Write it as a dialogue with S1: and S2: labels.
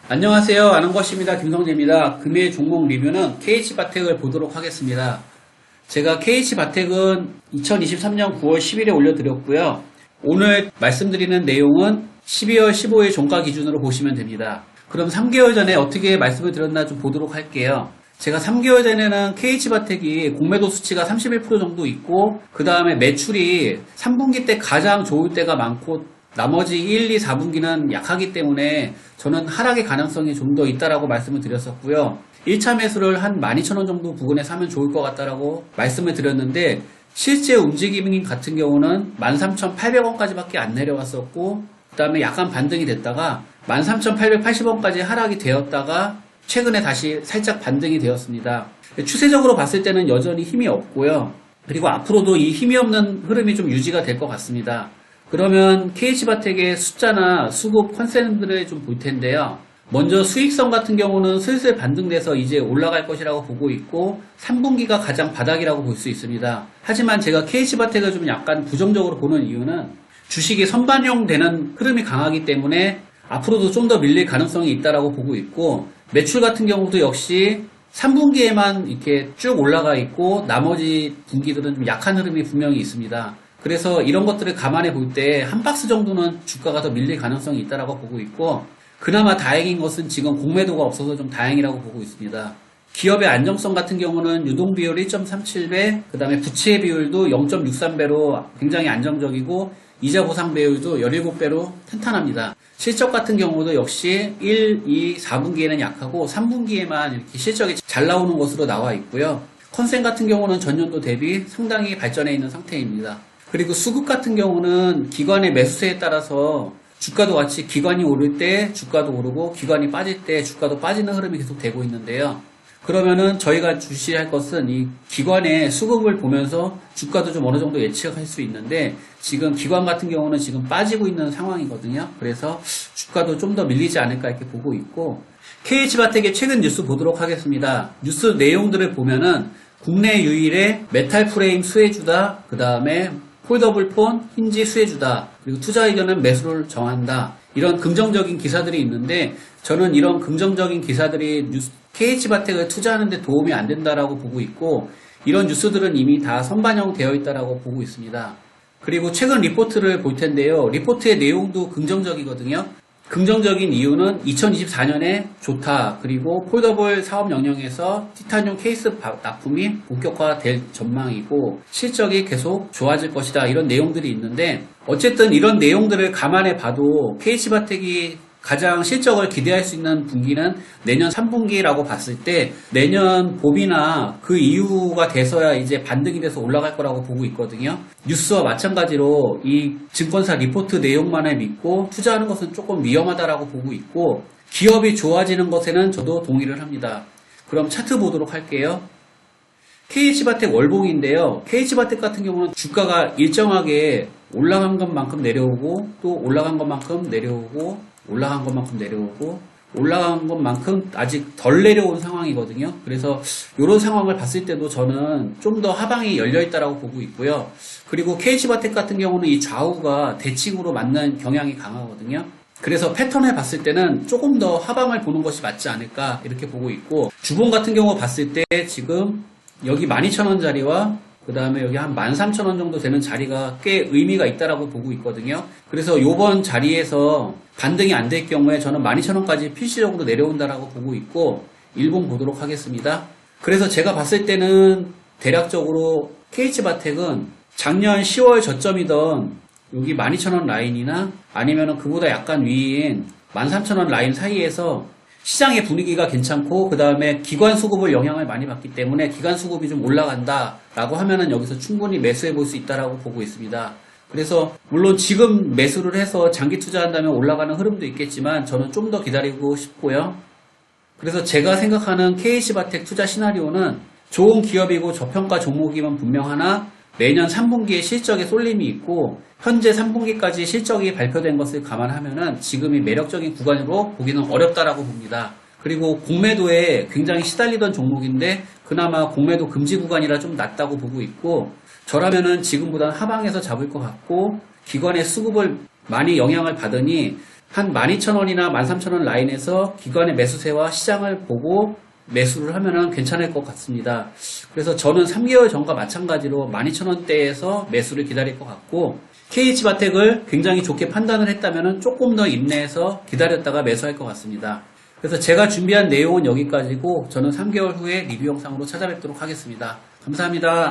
S1: 안녕하세요. 아는 것입니다. 김성재입니다. 금일 종목 리뷰는 KH바텍을 보도록 하겠습니다. 제가 KH바텍은 2023년 9월 10일에 올려드렸고요. 오늘 말씀드리는 내용은 12월 15일 종가 기준으로 보시면 됩니다. 그럼 3개월 전에 어떻게 말씀을 드렸나 좀 보도록 할게요. 제가 3개월 전에는 KH바텍이 공매도 수치가 31% 정도 있고 그 다음에 매출이 3분기 때 가장 좋을 때가 많고 나머지 1, 2, 4분기는 약하기 때문에 저는 하락의 가능성이 좀 더 있다라고 말씀을 드렸었고요. 1차 매수를 한 12,000원 정도 부근에 사면 좋을 것 같다라고 말씀을 드렸는데 실제 움직임 같은 경우는 13,800원까지밖에 안 내려왔었고 그 다음에 약간 반등이 됐다가 13,880원까지 하락이 되었다가 최근에 다시 살짝 반등이 되었습니다. 추세적으로 봤을 때는 여전히 힘이 없고요. 그리고 앞으로도 이 힘이 없는 흐름이 좀 유지가 될 것 같습니다. 그러면 KH바텍의 숫자나 수급 컨셉들을 좀 볼 텐데요. 먼저 수익성 같은 경우는 슬슬 반등돼서 이제 올라갈 것이라고 보고 있고 3분기가 가장 바닥이라고 볼 수 있습니다. 하지만 제가 KH바텍을 좀 약간 부정적으로 보는 이유는 주식이 선반영되는 흐름이 강하기 때문에 앞으로도 좀 더 밀릴 가능성이 있다라고 보고 있고 매출 같은 경우도 역시 3분기에만 이렇게 쭉 올라가 있고 나머지 분기들은 좀 약한 흐름이 분명히 있습니다. 그래서 이런 것들을 감안해 볼 때 한 박스 정도는 주가가 더 밀릴 가능성이 있다라고 보고 있고 그나마 다행인 것은 지금 공매도가 없어서 좀 다행이라고 보고 있습니다. 기업의 안정성 같은 경우는 유동비율 1.37배, 그 다음에 부채 비율도 0.63배로 굉장히 안정적이고 이자 보상 배율도 17배로 탄탄합니다. 실적 같은 경우도 역시 1, 2, 4분기에는 약하고 3분기에만 이렇게 실적이 잘 나오는 것으로 나와 있고요. 컨센 같은 경우는 전년도 대비 상당히 발전해 있는 상태입니다. 그리고 수급 같은 경우는 기관의 매수세에 따라서 주가도 같이 기관이 오를 때 주가도 오르고 기관이 빠질 때 주가도 빠지는 흐름이 계속 되고 있는데요. 그러면은 저희가 주시할 것은 이 기관의 수급을 보면서 주가도 좀 어느 정도 예측할 수 있는데 지금 기관 같은 경우는 지금 빠지고 있는 상황이거든요. 그래서 주가도 좀 더 밀리지 않을까 이렇게 보고 있고 KH바텍의 최근 뉴스 보도록 하겠습니다. 뉴스 내용들을 보면은 국내 유일의 메탈 프레임 수혜주다. 그 다음에 폴더블 폰, 힌지 수혜주다. 그리고 투자 의견은 매수를 정한다. 이런 긍정적인 기사들이 있는데 저는 이런 긍정적인 기사들이 KH바텍을 투자하는 데 도움이 안 된다라고 보고 있고 이런 뉴스들은 이미 다 선반영되어 있다라고 보고 있습니다. 그리고 최근 리포트를 볼 텐데요. 리포트의 내용도 긍정적이거든요. 긍정적인 이유는 2024년에 좋다. 그리고 폴더블 사업 영역에서 티타늄 케이스 납품이 본격화될 전망이고 실적이 계속 좋아질 것이다. 이런 내용들이 있는데 어쨌든 이런 내용들을 감안해 봐도 KH바텍이 가장 실적을 기대할 수 있는 분기는 내년 3분기라고 봤을 때 내년 봄이나 그 이후가 돼서야 이제 반등이 돼서 올라갈 거라고 보고 있거든요. 뉴스와 마찬가지로 이 증권사 리포트 내용만을 믿고 투자하는 것은 조금 위험하다라고 보고 있고 기업이 좋아지는 것에는 저도 동의를 합니다. 그럼 차트 보도록 할게요. KH바텍 월봉인데요. KH바텍 같은 경우는 주가가 일정하게 올라간 것만큼 내려오고 또 올라간 것만큼 내려오고 올라간 것만큼 내려오고 올라간 것만큼 아직 덜 내려온 상황이거든요. 그래서 이런 상황을 봤을 때도 저는 좀 더 하방이 열려있다라고 보고 있고요. 그리고 KH바텍 같은 경우는 이 좌우가 대칭으로 맞는 경향이 강하거든요. 그래서 패턴을 봤을 때는 조금 더 하방을 보는 것이 맞지 않을까 이렇게 보고 있고 주봉 같은 경우 봤을 때 지금 여기 12,000원짜리와 그 다음에 여기 한 13,000원 정도 되는 자리가 꽤 의미가 있다라고 보고 있거든요. 그래서 요번 자리에서 반등이 안 될 경우에 저는 12,000원까지 필시적으로 내려온다라고 보고 있고 일봉 보도록 하겠습니다. 그래서 제가 봤을 때는 대략적으로 KH바텍은 작년 10월 저점이던 여기 12,000원 라인이나 아니면 그보다 약간 위인 13,000원 라인 사이에서 시장의 분위기가 괜찮고 그 다음에 기관 수급을 영향을 많이 받기 때문에 기관 수급이 좀 올라간다 라고 하면은 여기서 충분히 매수해 볼 수 있다라고 보고 있습니다. 그래서 물론 지금 매수를 해서 장기 투자한다면 올라가는 흐름도 있겠지만 저는 좀 더 기다리고 싶고요. 그래서 제가 생각하는 KH바텍 투자 시나리오는 좋은 기업이고 저평가 종목이면 분명하나 내년 3분기에 실적에 쏠림이 있고 현재 3분기까지 실적이 발표된 것을 감안하면은 지금이 매력적인 구간으로 보기는 어렵다라고 봅니다. 그리고 공매도에 굉장히 시달리던 종목인데 그나마 공매도 금지 구간이라 좀 낮다고 보고 있고 저라면은 지금보다는 하방에서 잡을 것 같고 기관의 수급을 많이 영향을 받으니 한 12,000원이나 13,000원 라인에서 기관의 매수세와 시장을 보고 매수를 하면은 괜찮을 것 같습니다. 그래서 저는 3개월 전과 마찬가지로 12,000원대에서 매수를 기다릴 것 같고, KH바텍을 굉장히 좋게 판단을 했다면은 조금 더 인내해서 기다렸다가 매수할 것 같습니다. 그래서 제가 준비한 내용은 여기까지고, 저는 3개월 후에 리뷰 영상으로 찾아뵙도록 하겠습니다. 감사합니다.